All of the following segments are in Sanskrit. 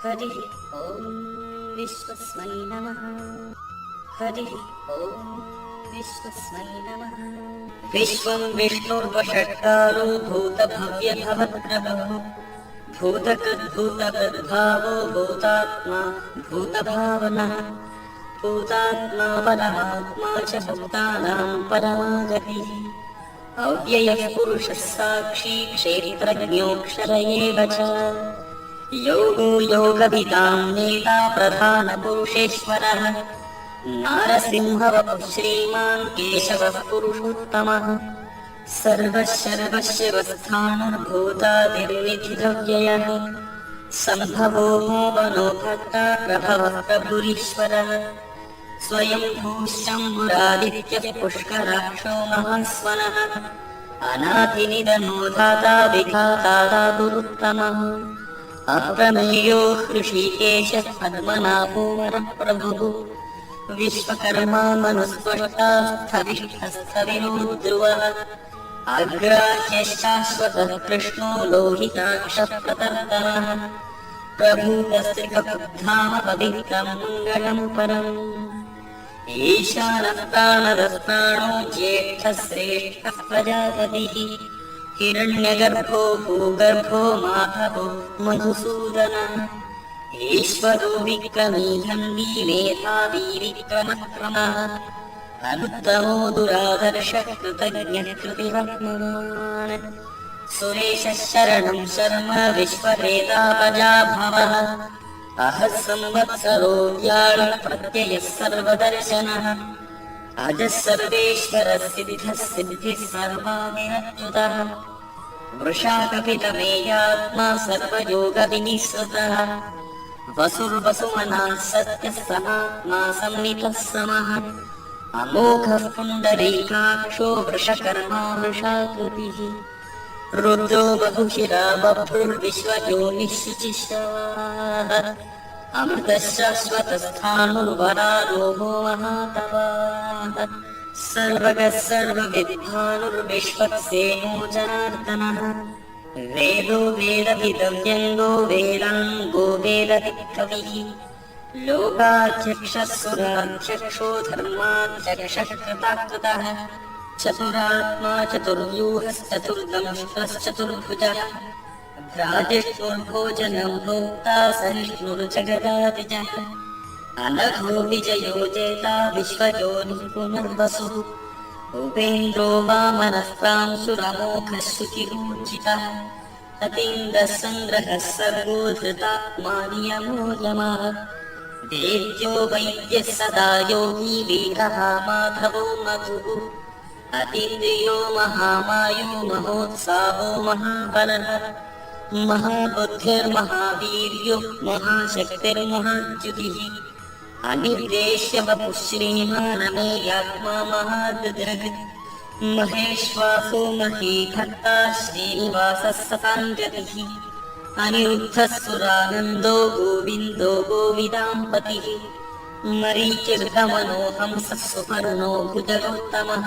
हरिः ॐ विश्वस्मै नमः। हरिः ॐ विश्वस्मै नमः। विश्वं विष्णुर्वषट्कारो भूतभव्यभवद्प्रभुः भूतकृद्भूतकृद्भावो भूतात्मा भूतभावनः भूतात्मा परमात्मा च भूतानां परमा गतिः। अव्ययः पुरुषः साक्षी क्षेत्रज्ञोऽक्षर एव च। योगो योगविदां नेता प्रधानपुरुषेश्वरः नारसिंहवपुः श्रीमान् केशवः पुरुषोत्तमः। सर्वशर्वशिवस्थाणुर्भूतादिर्निधिरव्ययः सम्भवो मोहनो भक्ता प्रभवः प्रभुरीश्वरः। स्वयंभूश्चम्बुरादित्यः पुष्कराक्षो महास्वनः अनादिनिधनो धाता विधाता धातुरुत्तमः। अप्रमेयो हृषीकेशः पद्मनाभो वरप्रभुः विश्वकर्मा मनुस्त्वष्टा स्थविष्ठस्थविरो ध्रुवः। अग्राह्यश्शाश्वतः कृष्णो लोहिताक्षः प्रतर्तनः प्रभूतस्त्रिकधाम पवित्रं मङ्गलं परम्। ईशानः प्राणदः प्राणो ज्येष्ठः श्रेष्ठः प्रजापतिः हिरण्यगर्भो भूगर्भो माधवो मधुसूदनः। ईश्वरो विक्रमी धन्वी मेधावी विक्रमक्रमः अनुत्तमो दुरादर्शः कृतज्ञः कृतिवर्तमान्। सुरेशः शरणं शर्म विश्ववेदापजाभवः अहः संवत्सरो व्याळः प्रत्ययः सर्वदर्शनः अजः सर्वेश्वरः सिद्धः सिद्धिः सर्वानिरच्युतः। वृषाकपितमेयात्मा सर्वयोगविनिःसृतः वसुर्वसुमनः सत्यः समात्मा संनितः समः। अमोघः पुण्डरीकाक्षो वृषकर्मा वृषाकृतिः रुद्रो बहुशिरा बभ्रुर्विश्वयोनिः शुचिश्रवाः। अमृतः शाश्वतस्थाणुर्वरारोहो महातपाः सर्वगः सर्वविद्वानुर्विश्वक्सेनो जनार्दनः। वेदो वेदविदं व्यङ्गो वेदाङ्गो वेदवित्कविः लोकाध्यक्षः सुराध्यक्षो धर्माध्यक्षः कृताकृतः चतुरात्मा चतुर्व्यूहश्चतुर्दंष्ट्रश्चतुर्भुजः भ्राजिष्णुर्भोजनं भोक्ता सहिष्णुर्जगदादिजः। अनघो विजयो जेता विश्वयोनिः पुनर्वसुः उपेन्द्रो वामनः प्रांशुरमोघः शुचिरूर्जितः। अतीन्द्रः सङ्ग्रहः सर्गो धृतात्मा नियमो यमः। वेद्यो वैद्यः सदा योगी वीरः माधवो मधुः। अतीन्द्रियो महामायो महोत्साहो महाबलः महाबुद्धिर्महावीर्यो महाशक्तिर्महाद्युतिः। अनिर्देश्य वपुः श्रीमानमेयात्मा महादृदृग् महेश्वासो महीभक्ता श्रीनिवासः सताङ्गतिः। अनिरुद्धः सुरानन्दो गोविन्दो गोविदाम्पतिः मरीचिर्गमनो हंसः सुपर्णो भुजगोत्तमः।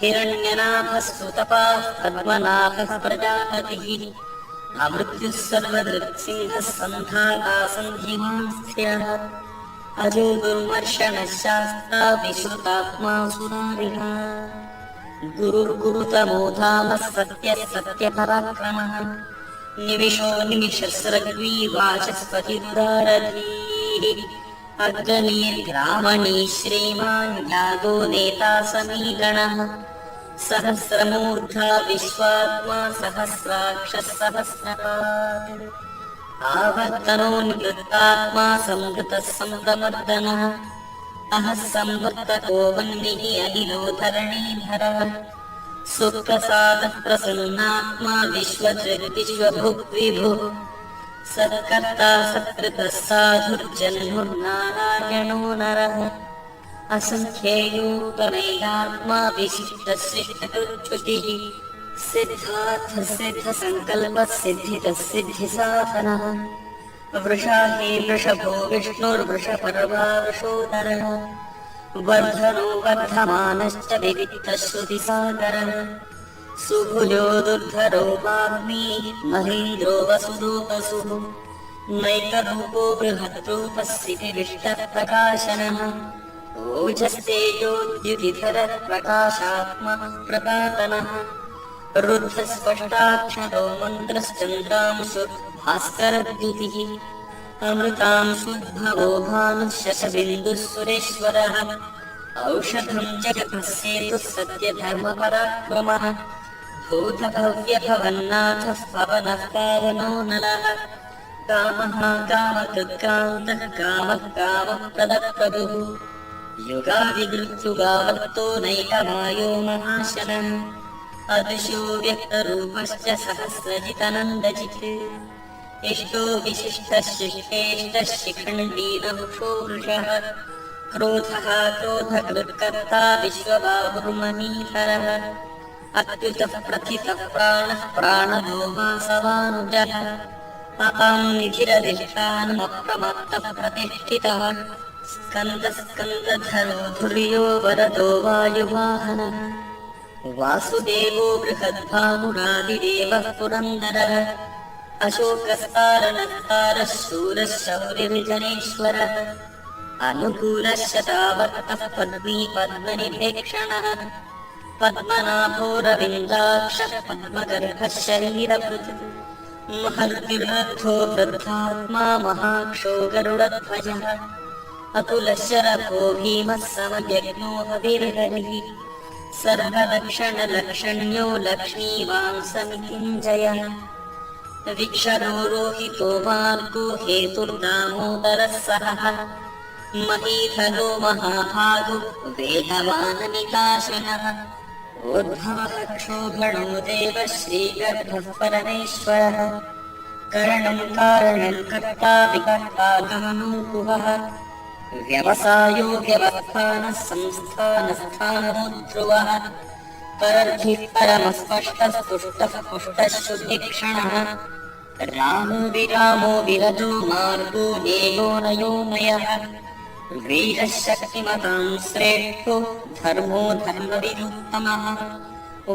हिरण्यनाभः सुतपाः पद्मनाभः प्रजापतिः अमृत्युः सर्वदृक्सिंहः सन्धाकासन्धिमान् स्थिरः। अजो दुर्मर्शनः शास्ता विश्रुतात्मा सुरारिः गुरुर्गुरुतमो धामः सत्यः सत्यपराक्रमः निविशो निमिषस्रग्वी वाचस्पतिरुदारधीः। अग्रणीर्ग्रामणी श्रीमान् यादो नेता समीगणः सहस्रमूर्धा विश्वात्मा सहस्राक्षः सहस्रपात् आवर्तनोन्वृत्तात्मा संवृतः संदमर्दनः अहः संवर्तको वह्निः अनिलो धरणीधरः सुप्रसादः प्रसन्नात्मा विश्वभुग्विभुः सत्कर्ता सत्कृतः साधुर्जन्मुर्नारायणो नरः असंख्येयोपमेयात्मा विशिष्टश्रेष्ठकृच्छ्रुतिः सिद्धार्थः सिद्धसङ्कल्पः सिद्धितः सिद्धिसाधनः वृषाहे वृषभो विष्णुर्वृषपर्वा वृषोदरः वर्धनो वर्धमानश्च विविक्तः श्रुतिसागरः सुभुजो दुर्धरो वाग्मी महेन्द्रो वसुदो वसुः नैकरूपो बृहद्रूपस्थितिविष्टप्रकाशनः ओजस्तेजोद्युतिधरः प्रकाशात्मा प्रतापनः रुद्धस्पष्टाक्षरो मन्त्रश्चन्द्रांशुर्भास्करद्युतिः अमृतांशुद्भवो भानुः सुरेश्वरः औषधं जगतः सेतुः सत्यधर्मपराक्रमः भूतभव्यभवन्नाथः पवनः पावनो नलः कामः कामकृत्कान्तः कामः कामप्रदप्रभुः युगादिगृत्युगावत्तो नैकमायो महाशनः अदृशो व्यक्तरूपश्च सहस्रजितनन्दजित् इष्टो विशिष्टः शिष्टेष्टः शिखण्डीनहुषो वृषः क्रोधः क्रोधकृत्कर्ता विश्वबाहुर्महीधरः अत्युतः प्रथितः प्राणः प्राणदो वासवानुजः अपां निधिरधिष्ठानमप्रमत्तः प्रतिष्ठितः स्कन्दस्कन्दधरो धुर्यो वरदो वायुवाहनः वासुदेवो बृहद्भानुरादिदेवः पुरन्दरः अशोकस्तारणस्तारः शूरः शौरिर्जनेश्वरः अनुकूलः शतावर्तः पद्मी पद्मनिभेक्षणः पद्मनाभोरविन्दाक्षः पद्मगर्भः शरीरभृत् महर्तिवृद्धो वृद्धात्मा महाक्षो गरुडध्वजः अतुलशरभो भीमः समयज्ञो हविर्हरिः सर्वलक्षणलक्षण्यो लक्ष्मीवान् समितिञ्जयः विक्षरो रोहितो मार्गो हेतुर्दामोदरः सहः महीधरो महाभागो वेदवाननिकाशनः उद्भवः क्षोभणो देवः श्रीगर्भः परमेश्वरः करणं कारणं कर्ता विकर्ता गमनोऽकुवः व्यवसायो व्यवस्थानः संस्थानस्थानोऽध्रुवः परर्धिः परमस्पष्टः तुष्टः पुष्टः शुभिक्षणः रामो विरामो विरजो मार्गो देवो नयोनयः वीरः शक्तिमतां श्रेष्ठो धर्मो धर्मविरुत्तमः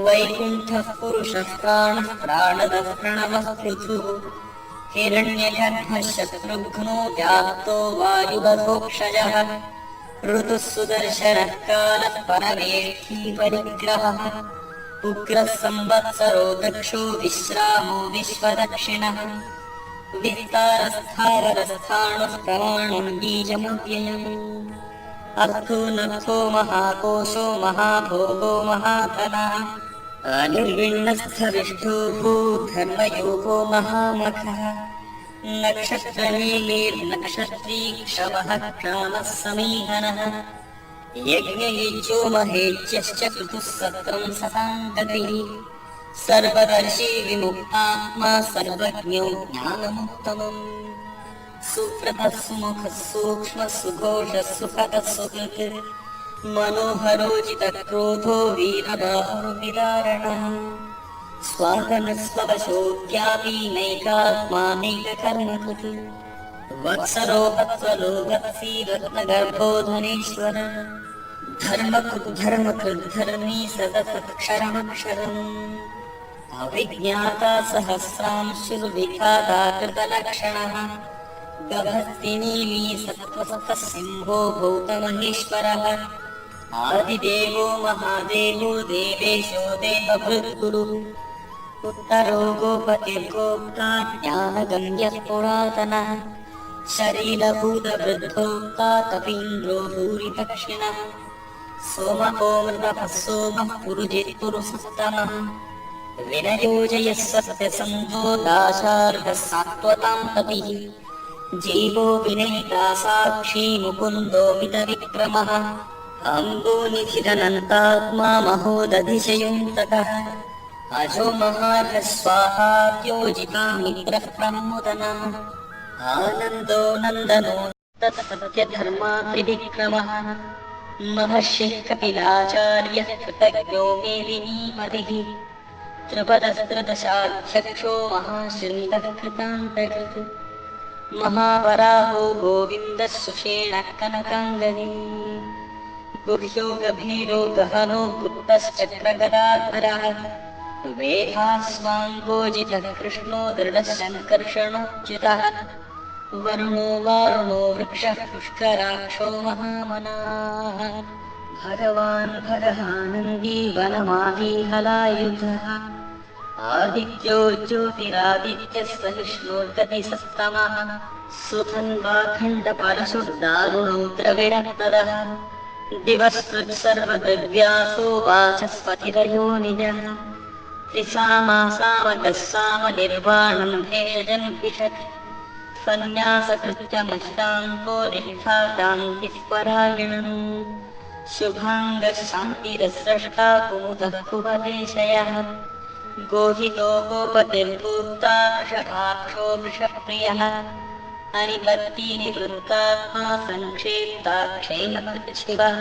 वैकुण्ठः पुरुषः प्राणः प्राणदः प्रणवः पृथुः हिरण्यगर्भः शत्रुघ्नो व्याप्तो वायुगतोक्षयः ऋतुः सुदर्शनः कालः परमेष्ठी परिग्रहः उग्रः संवत्सरो दक्षो विश्रामो विश्वदक्षिणः विस्तारस्थावरस्थाणुः प्रमाणं बीजमव्ययम् अर्थो नर्थो महाकोशो महाभोगो महाधनः अनिर्विण्णस्थविष्ठो भूधर्मयोगो महामखः नक्षत्रनीलीर्नक्षत्री क्षमः क्षामः समीहनः यज्ञयुज्यो महेज्यश्च क्रतुः सत्रं सताङ्गतिः सर्वदर्शी विमुक्तात्मा सर्वज्ञो ज्ञानमुत्तमम् सुव्रतः सुमुखः सूक्ष्मः सुघोषः सुखदः सुहृत् मनोहरोजितक्रोधो वीरबाहुर्विदारणः स्वातनस्ववशोऽप्यापि नैकात्मानैककर्मकृत् वत्सरो वत्सलो वत्सी रत्नगर्भो धनेश्वरः धर्मकृद्धर्मी सदसत्क्षरमक्षरम् अविज्ञाता सहस्रांशुर्विखाता कृतलक्षणः गभस्तिनीली सत्त्वस्थः सिंहो भूतमहेश्वरः आदिदेवो महादेवो देवेशो देवभृद्गुरुः उत्तरो गोपतिर्गोप्ता ज्ञानगम्यः पुरातनः शरीरभूतवृद्धोक्ता कपीन्द्रो भूरिदक्षिणः सोमको मृतपः सोमः पुरुजित्पुरुषोत्तमः विनयोजयः सत्यसन्धो दाशार्हः सात्वतां पतिः जीवो विनयिता साक्षी मुकुन्दो मितविक्रमः अम्बोनिधिरनन्तात्मा महोदधिशयोऽन्तकः अजो महार्हः स्वाहाद्योजिता मित्रः प्रमोदनः आनन्दो नन्दनो तत्सत्यधर्मात्रिविक्रमः महर्षिः कपिलाचार्यः कृतज्ञो मेदिनीपतिः त्रिपदस्त्रदशाध्यक्षो महाशृङ्गः कृतान्तकृत् महावराहो गोविन्दः सुषेणः कनकाङ्गदी गुह्यो गभीरो गहनो गुप्तश्चक्रगदाधरः वेहास्वाङ्गोजितः कृष्णो दृढः सङ्कर्षणोच्युतः वरुणो वारुणो वृक्षः पुष्कराक्षो महामनाः भगवान् भगहानन्दी वनमाली हलायुधः आदित्यो ज्योतिरादित्यः सहिष्णुर्गतिसत्तमः सुधन्वाखण्डपरशुर्दारुणो द्रविणतरः दिवसृक्सर्वद्रव्यासो वाचस्पतिरयो निजः त्रिसामासामगः सामनिर्वाणं भेदन् विशत् सन्न्यासकृत्यमष्टाङ्गो निष्ठाशान्तिपरायणम् शुभाङ्गः शान्तिरस्रष्टा कुमुदः कुवदेशयः गोहितो गोपतिर्भूता वृषभाक्षो वृषप्रियः अनिवर्ती निवृत्तात्मा संक्षेप्ताक्षेमकृच्छिवः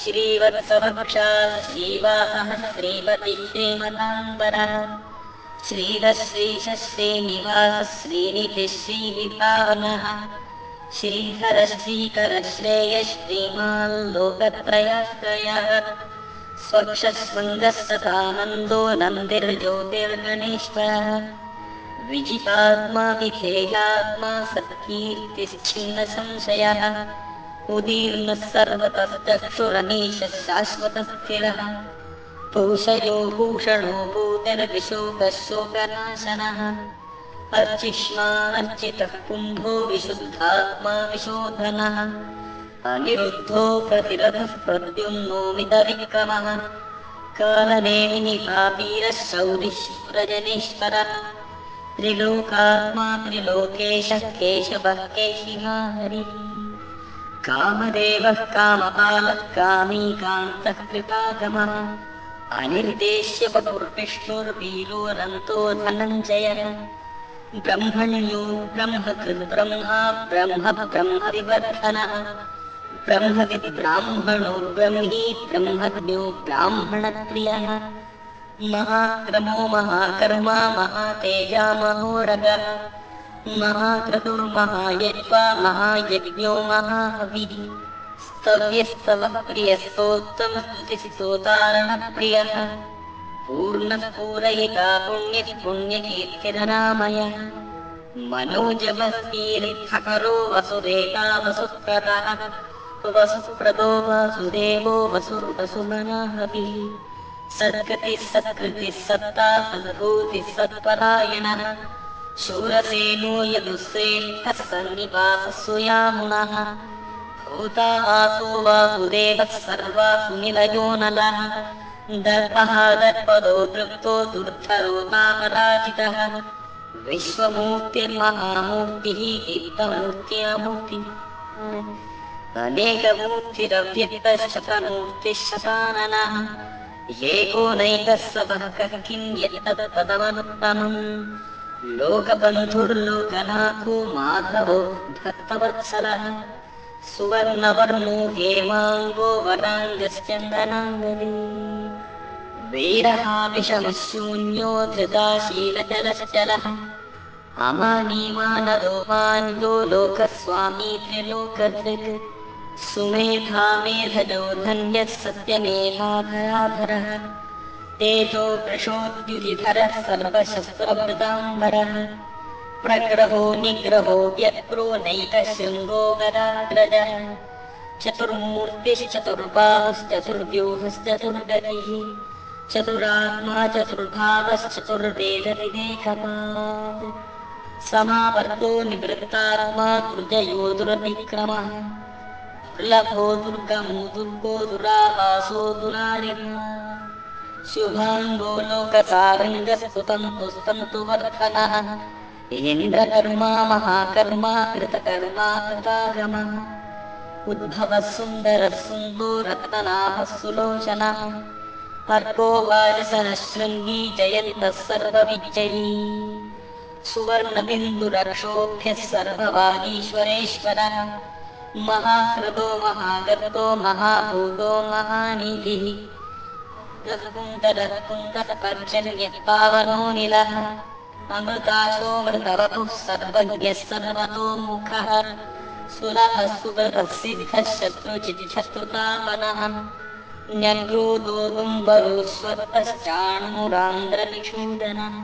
श्रीवत्सवक्षा श्रीवासः श्रीपति श्रीमताम्बरः श्रीधश्रीशः श्रीनिवासः श्रीनिधिः श्रीविभावनः श्रीहरः श्रीकरः श्रेयः श्रीमान् लोकत्रयाश्रयः स्वक्षस्वङ्गः सदानन्दो नन्दिर्ज्योतिर्गणेश्वरः विजितात्मा विधेयात्मा सत्कीर्तिश्छिन्नसंशयः उदीर्णः सर्वतश्चक्षुरनीशः शाश्वतस्थिरः पौषयो भूषणो भूतिर्विशोकः शोकनाशनः अर्चिष्मानर्चितः कुम्भो विशुद्धात्मा विशोधनः अनिरुद्धो प्रतिरथः प्रद्युम्नो मितविक्रमः कालनेमिनिपापीरः शौरिः प्रजनेश्वरः त्रिलोकात्मा त्रिलोकेशः केशवः केशिमा हरिः कामदेवः कामपालः कामीकान्तः कृपागमः अनिर्देश्य वपुर्विष्णुर्वीरोऽनन्तो धनञ्जयः ब्रह्मण्यो ब्रह्मकृद्ब्रह्मा ब्रह्म ब्रह्मविवर्धनः ब्रह्मविद् ब्राह्मणो ब्रह्मी ब्रह्मज्ञो ब्राह्मणप्रियः महाक्रमो महाकर्मा महातेजा महोरगः महाक्रतुर्महायज्वा महायज्ञो महाहविः स्तव्यस्तवः प्रियस्तोत्तमस्तुतिस्तोतारणप्रियः पूर्णः पूरयिता पुण्यः पुण्यकीर्तिरनामयः मनोजवस्तीरिद्धकरो वसुदेता वसुप्रदः वसुप्रदो वासुदेवो वसुर्वसुमनाहविः सद्गतिः सत्कृतिः सत्ता सद्भूतिः सत्परायणः शूरसेनो यदुश्रेष्ठः सन्निवासः सुयामुनः भूता आसो वासुदेवः सर्वासु निलयो नलः दर्पः दर्पदो दृप्तो दुर्धरोगापराजितः विश्वमूर्तिर्महामूर्तिः दीप्तमूर्त्यामूर्तिः अनेकमूर्तिरव्यक्तशतमूर्तिः शताननः येकोनैकः सवः किं यत्तत्पदमनुत्तमम् लोकबन्धुर्लोकनाथो माधवो भक्तवत्सलः सुवर्णवर्णो हेमाङ्गो वराङ्गश्चन्दनाङ्गली वीरः विषमशून्यो धृताशीलजलश्चलः अमानीमानदो मान्यो लोकस्वामी त्रिलोकधृक् सुमेधा मेधजो धन्यः सत्यमेधाधराधरः तेजो वृषोद्युतिधरः सर्वशस्त्रभृताम्बरः प्रग्रहो निग्रहो व्यक्रो नैकशृङ्गो गदाग्रजः चतुर्मूर्तिश्चतुर्बाहुश्चतुर्व्यूहश्चतुर्गतिः चतुरात्मा चतुर्भावश्चतुर्वेदविदेहपात् समावर्तो निवृत्तात्मा दुर्जयो दुरतिक्रमः दुर्लभो दुर्गमो दुर्गो दुरावासो दुरारिणः शुभाङ्गो लोकसारङ्गस्तुतन्तु स्तन्तु वर्धनः इन्द्रकर्मा महाकर्मा कृतकर्मा कृतागमः उद्भवः सुन्दरः सुन्दो रत्ननाभः सुलोचनः अर्को वाजसनः शृङ्गी जयन्तः सर्वविजयी सुवर्णबिन्दुरक्षोभ्यः सर्ववागीश्वरेश्वरः महाक्रदो महागर्तो महाभूतो महानिधिः कुन्दरकुन्दरपर्जन्यः पावनो निलः अमृताशोमृतवपुः सर्वज्ञः सर्वतोमुखः सुलभः सुगतः सिद्धः शत्रुचिच्छत्रुतापनः न्यग्रोदो दुम्बरो स्वतश्चाणूरान्ध्रनिषूदनः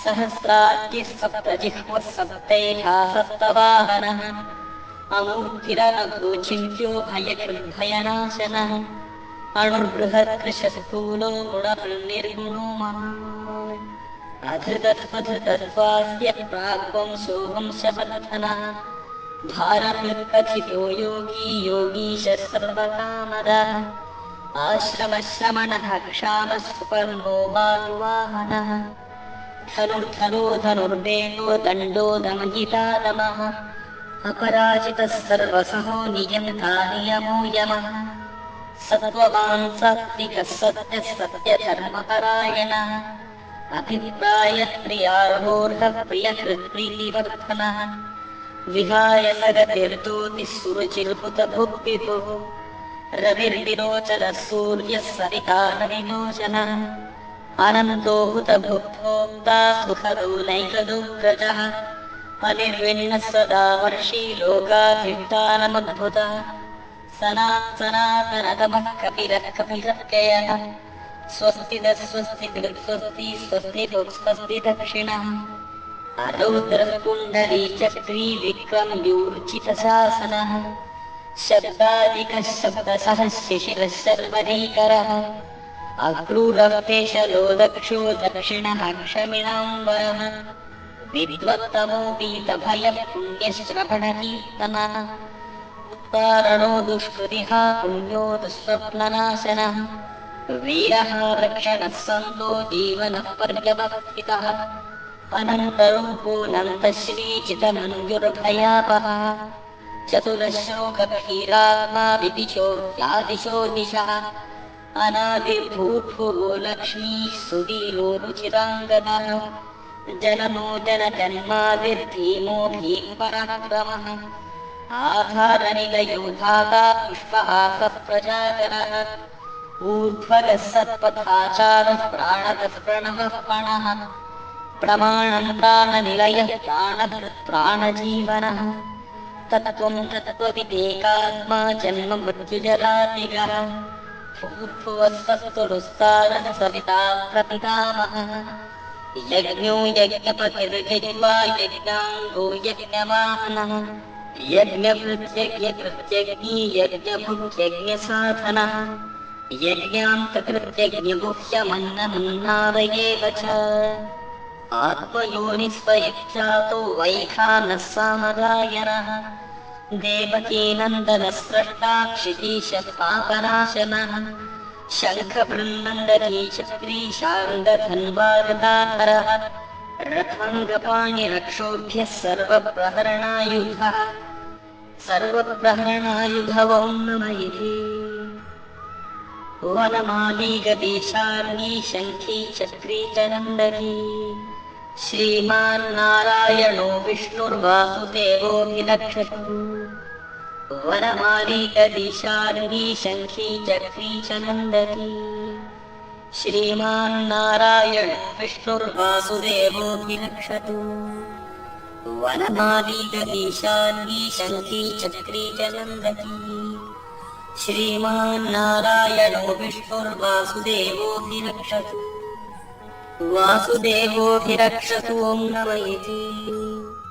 सहस्रार्चिः सप्तजिह्वः सप्तेषा सप्तवाहनः अमूर्तिरनघोचिन्त्यो भयकृद्भयनाशनः अणुर्बृहत्कृशस्थूलो गुणनिर्गुणो महान् अधृतत्वधृतत्वास्य प्राग्वंशो वंशवर्धनः भारकृत्कथितो योगी योगीशः सर्वकामदः आश्रमश्रमणः क्षामः सुपर्णो बाहुवाहनः धनुर्धरो धनुर्वेदो दण्डो दमहितादमः अपराजितः सर्वसहो नियन्ता नियमो यमः सत्त्ववान् सात्विकः सत्यः सत्यधर्मपरायणः अभिप्रायप्रियार्होर्हः प्रियकृत्प्रीतिवर्धनः विहाय सगतिर्तोतिः सुरुचिर्हुतभुक्तिभुः रविर्विरोचनः सूर्यः सरिता न विलोचनः अनन्तो हुतभुक्भोक्ता सुखदो नैकदुग्गजः अनिर्विण्णः सदा वर्षी लोकाधिष्ठानमद्भुतः सनातनतमः कपिलः कपिलर्कयः स्वस्ति न स्वस्ति स्वस्ति स्वस्ति स्वस्ति दक्षिणः रौद्रः कुण्डली चक्री विक्रम्यूर्चितशासनः शब्दादिकः शब्दसः शिशिरः शर्वरीकरः अक्रूरः पेशलो दक्षो दक्षिणः क्षमिणाम्बरः विद्वत्तमो वीतभयः पुण्यश्रवणकीर्तनः उत्तारणो दुष्कृतिः पुण्यो दुःस्वप्ननाशनः वीरः रक्षणः सन्तो जीवनः पर्यवस्थितः अनन्तरूपोऽनन्तश्रीचितमञ्जुर्भयापः चतुरश्लोकक्षीरात्मा विदिशो यादिशो दिशः अनादिर्भूर्भुवो लक्ष्मीः सुधीरो रुचिराङ्गदः जननो जनजन्मादिर्धीमो भीमपराक्रमः आधारनिलयो धाता पुष्पहासः प्रजाकरः ऊर्ध्वगः सत्पथाचारः प्राणदः प्रणवः पणः प्रमाणं प्राणनिलयः प्राणधृत् प्राणजीवनः तत्त्वं तत्त्वविदेकात्मा जन्म मृत्युजरातिगः भूर्भुवस्सस्तुरुस्तारः सविता प्रपितामहः यज्ञो यज्ञपतिर्यज्ञा यज्ञाङ्गो यज्ञवाहनः यज्ञकृत्यज्ञकृत्यज्ञी यज्ञभुक्यज्ञसाधनः यज्ञान्तकृत्यज्ञगुह्यमन्नमन्नादयेव च आत्मयोनिस्वयच्छातो वैखानः सामगायनः देवकीनन्दनः स्रष्टा क्षितीशः पापनाशनः शङ्खबृन्नन्दकी चक्री शार्ङ्गधन्वागदाधरः रथाङ्गपाणिरक्षोभ्यः सर्वप्रहरणायुधः सर्वप्रहरणायुधवो नमयिः वनमाली गदीशार्ङ्गी शङ्खी चक्री च नन्दकी श्रीमान्नारायणो विष्णुर्वासुदेवोऽभिलक्षतु वनमाली गदीशार्ङ्गी शङ्खी चक्री च नन्दकी श्रीमान्नारायणो विष्णुर्वासुदेवोऽभिलक्षतु वनमाली गदीशार्ङ्गी शङ्खी चक्री च नन्दकी श्रीमान्नारायणो विष्णुर्वासुदेवोऽभिरक्षतु वासुदेवोऽभिरक्षतु ॐ नमः इति।